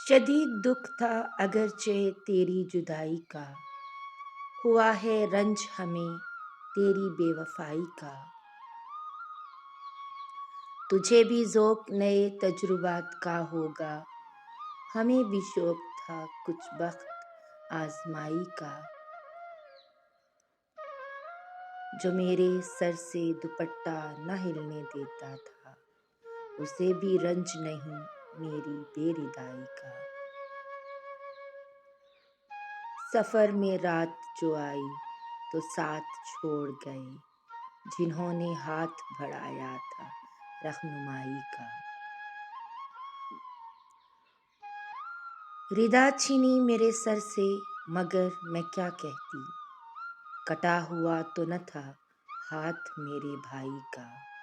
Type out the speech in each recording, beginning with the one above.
شدید دکھ تھا اگرچہ تیری جدائی کا، ہوا ہے رنج ہمیں تیری بے وفائی کا۔ تجھے بھی ذوق نئے تجربات کا ہوگا، ہمیں بھی شوق تھا کچھ بخت آزمائی کا۔ جو میرے سر سے دوپٹہ نہ ہلنے دیتا تھا، اسے بھی رنج نہیں میری بے ردائی کا۔ سفر میں رات جو آئی تو ساتھ چھوڑ گئے، جنہوں نے ہاتھ بڑھایا تھا رہنمائی کا۔ ردا چھینی میرے سر سے مگر میں کیا کہتی، کٹا ہوا تو نہ تھا ہاتھ میرے بھائی کا۔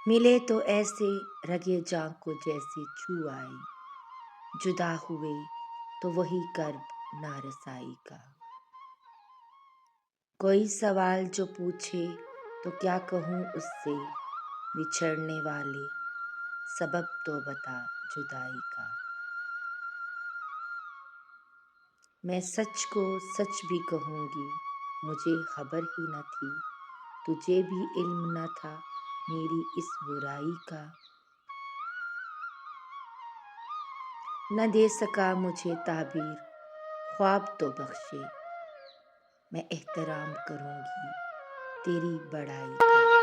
ملے تو ایسے رگے جاں کو جیسے چھو آئے، جدا ہوئے تو وہی کرب نارسائی کا۔ کوئی سوال جو پوچھے تو کیا کہوں اس سے، بچھڑنے والے سبب تو بتا جدائی کا۔ میں سچ کو سچ بھی کہوں گی، مجھے خبر ہی نہ تھی، تجھے بھی علم نہ تھا میری اس برائی کا۔ نہ دے سکا مجھے تعبیر خواب تو بخشے، میں احترام کروں گی تیری بڑائی کا۔